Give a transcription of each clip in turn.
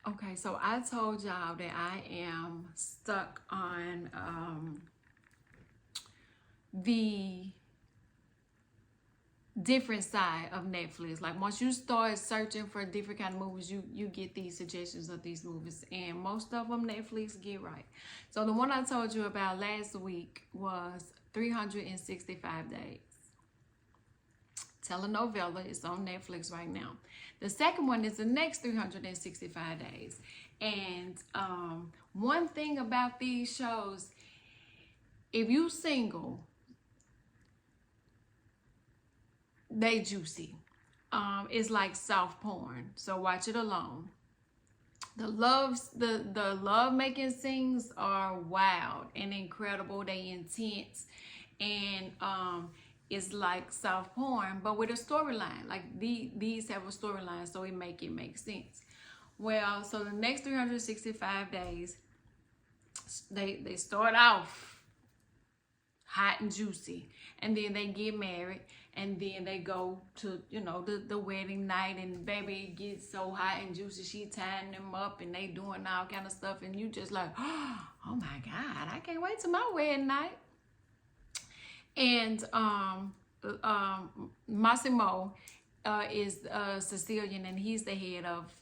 Okay, so I told y'all that I am stuck on the different side of Netflix. Like once you start searching for different kind of movies, you get these suggestions of these movies, and most of them Netflix get right. So the one I told you about last week was 365 Days. Telenovela is on Netflix right now. The second one is the next 365 days. And one thing about these shows, if you single, they juicy. It's like soft porn, so watch it alone. The love making scenes are wild and incredible. They intense, and it's like soft porn, but with a storyline. Like these have a storyline, so it make sense. Well, so the next 365 days, they start off hot and juicy, and then they get married, and then they go to the wedding night, and baby it gets so hot and juicy, she tying them up and they doing all kind of stuff, and you just like, oh my god, I can't wait till my wedding night. And Massimo is Sicilian, and he's the head of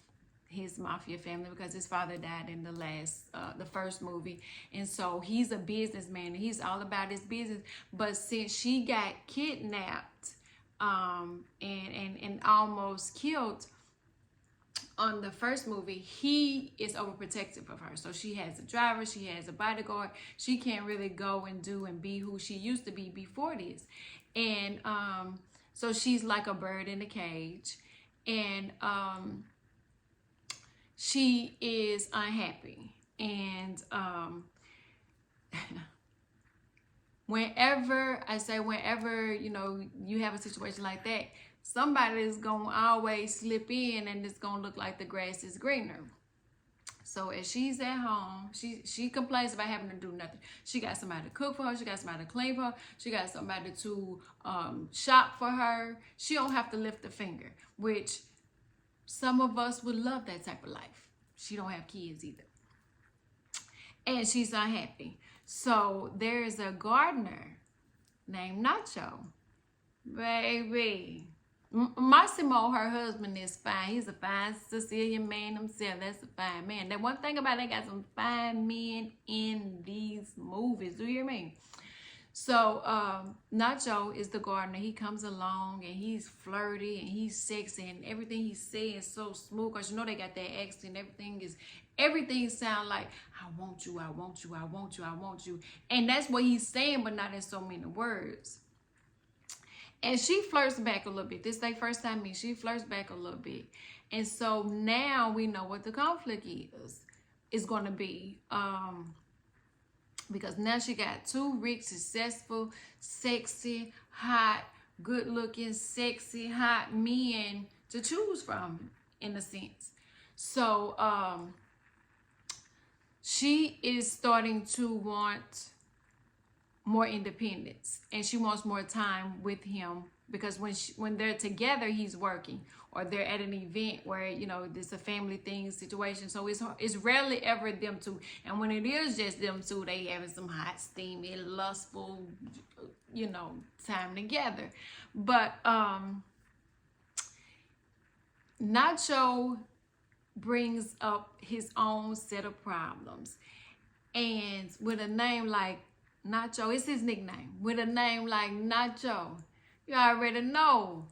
his mafia family because his father died in the first movie, and so he's a businessman and he's all about his business. But since she got kidnapped and almost killed on the first movie, he is overprotective of her. So she has a driver, she has a bodyguard. She can't really go and do and be who she used to be before this. And so she's like a bird in a cage. And she is unhappy. And whenever you have a situation like that, somebody is going to always slip in, and it's going to look like the grass is greener. So as she's at home, she complains about having to do nothing. She got somebody to cook for her. She got somebody to clean for her. She got somebody to shop for her. She don't have to lift a finger, which some of us would love that type of life. She don't have kids either. And she's unhappy. So there is a gardener named Nacho. Baby. Massimo, her husband, is fine. He's a fine Sicilian man himself. That's a fine man. The one thing about it, they got some fine men in these movies. Do you hear me? So Nacho is the gardener. He comes along and he's flirty and he's sexy, and everything he says is so smooth, because they got that accent. Everything sound like, I want you, I want you, I want you, I want you. And that's what he's saying, but not in so many words. And she flirts back a little bit. This is their first time meeting. She flirts back a little bit. And so now we know what the conflict is going to be. Because now she got two rich, successful, sexy, hot, good-looking, sexy, hot men to choose from, in a sense. So she is starting to want more independence, and she wants more time with him, because when they're together, he's working, or they're at an event where it's a family thing situation. So it's rarely ever them two, and when it is just them two, they having some hot, steamy, lustful time together. But Nacho brings up his own set of problems, and with a name like Nacho, it's his nickname. With a name like Nacho, you already know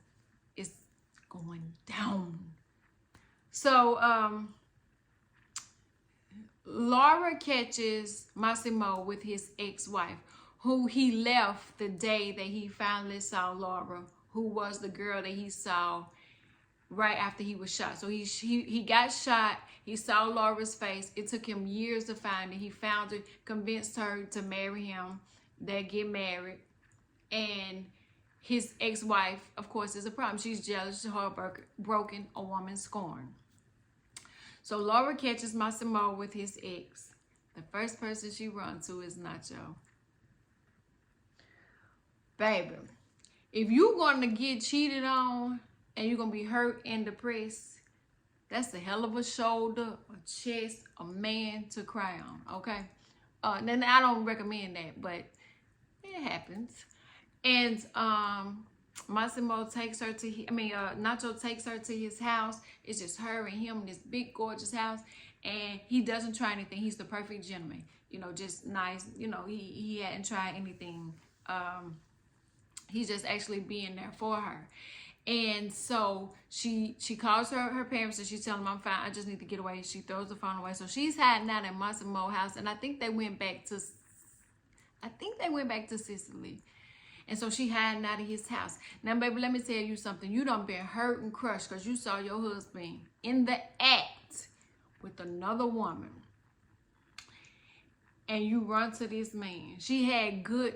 it's going down. So Laura catches Massimo with his ex-wife, who he left the day that he finally saw Laura, who was the girl that he saw right after he was shot. So he got shot. He saw Laura's face. It took him years to find it. He found her, convinced her to marry him. They get married. And his ex-wife, of course, is a problem. She's jealous, heartbroken, a woman scorned. So Laura catches Massimo with his ex. The first person she runs to is Nacho. Baby, if you're going to get cheated on, and you're going to be hurt and depressed, That's a hell of a shoulder, a chest, a man to cry on, okay? Then I don't recommend that, but it happens. And Massimo takes her to, Nacho takes her to his house. It's just her and him in this big, gorgeous house. And he doesn't try anything. He's the perfect gentleman, just nice. He hadn't tried anything. He's just actually being there for her. And so she calls her parents and she's telling them, I'm fine, I just need to get away. She throws the phone away. So she's hiding out at Massimo's house, and I think they went back to Sicily. And so she hiding out of his house. Now, baby, let me tell you something. You done been hurt and crushed because you saw your husband in the act with another woman. And you run to this man. She had good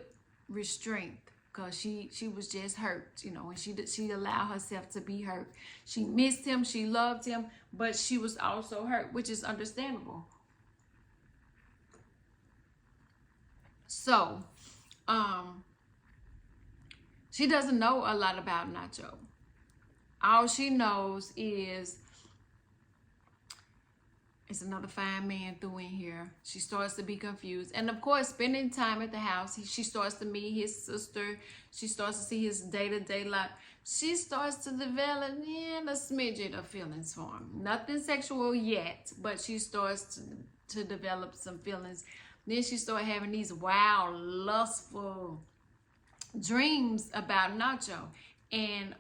restraint because she was just hurt, and she allowed herself to be hurt. She missed him, she loved him, but she was also hurt, which is understandable. So, she doesn't know a lot about Nacho. All she knows is it's another fine man through in here. She starts to be confused. And of course, spending time at the house, she starts to meet his sister. She starts to see his day-to-day life. She starts to develop a smidget of feelings for him. Nothing sexual yet, but she starts to develop some feelings. Then she started having these wild, lustful dreams about Nacho. And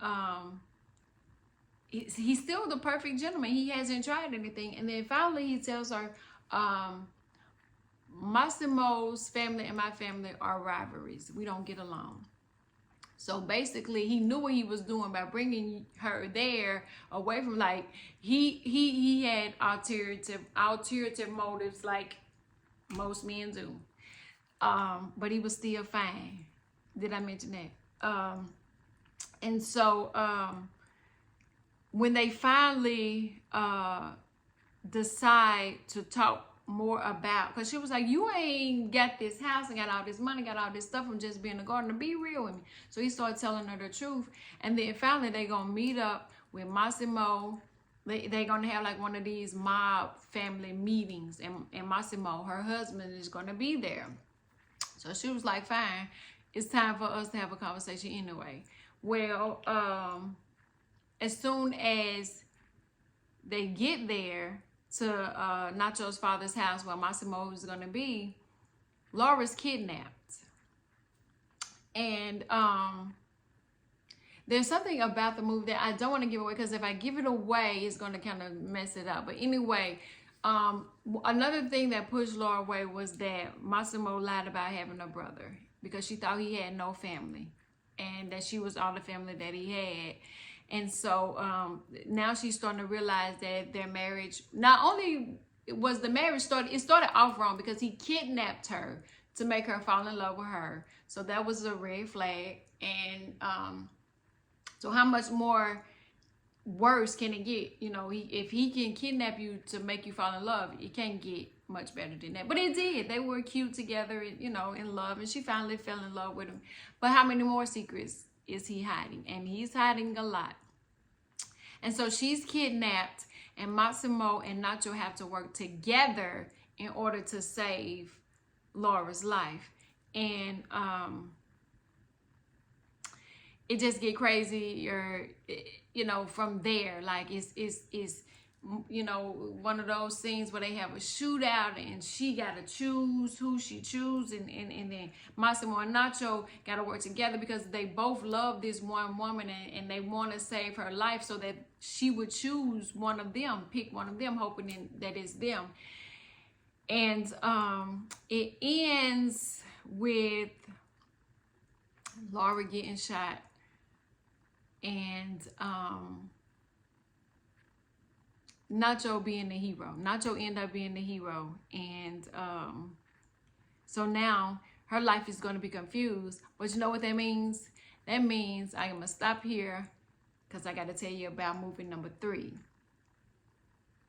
he's still the perfect gentleman. He hasn't tried anything. And then finally he tells her, Massimo's family and my family are rivalries. We don't get along. So basically he knew what he was doing by bringing her there away from, like, he had ulterior motives like most men do. But he was still fine. Did I mention that? And so when they finally decide to talk more about, because she was like, you ain't got this house and got all this money, got all this stuff from just being a gardener, be real with me. So he started telling her the truth. And then finally they gonna meet up with Massimo. They gonna have like one of these mob family meetings, and Massimo, her husband, is gonna be there. So she was like, fine, it's time for us to have a conversation anyway. Well, as soon as they get there to Nacho's father's house where Massimo is going to be, Laura's kidnapped. And there's something about the movie that I don't want to give away, because if I give it away, it's going to kind of mess it up. But anyway, another thing that pushed Laura away was that Massimo lied about having a brother, because she thought he had no family and that she was all the family that he had. And so now she's starting to realize that their marriage, not only was the marriage it started off wrong because he kidnapped her to make her fall in love with her. So that was a red flag. And so how much more worse can it get? If he can kidnap you to make you fall in love, it can't get much better than that. But it did. They were cute together, in love, and she finally fell in love with him. But how many more secrets is he hiding? And he's hiding a lot. And so she's kidnapped, and Massimo and Nacho have to work together in order to save Laura's life. And it just get crazier, from there. Like it's one of those scenes where they have a shootout and she got to choose who she chooses, and then Massimo and Nacho got to work together because they both love this one woman, and they want to save her life, so that she would choose one of them, pick one of them, hoping that it's them. And it ends with Laura getting shot, and Nacho being the hero. Nacho ended up being the hero. And so now her life is going to be confused. But you know what that means? That means I'm going to stop here because I got to tell you about movie number 3.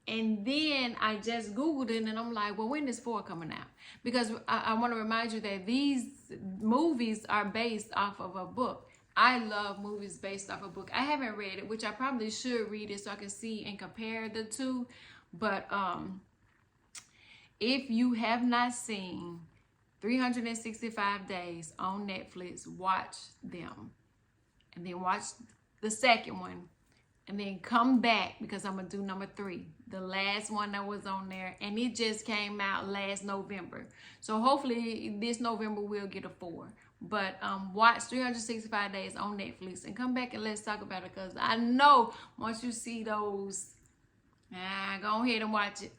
And then I just Googled it, and I'm like, well, when is 4 coming out? Because I want to remind you that these movies are based off of a book. I love movies based off a book. I haven't read it, which I probably should read it so I can see and compare the two. But if you have not seen 365 Days on Netflix, watch them. And then watch the second one. And then come back because I'm going to do number 3. The last one that was on there. And it just came out last November. So hopefully this November we'll get a 4. But watch 365 Days on Netflix. And come back and let's talk about it. Because I know once you see those, go ahead and watch it.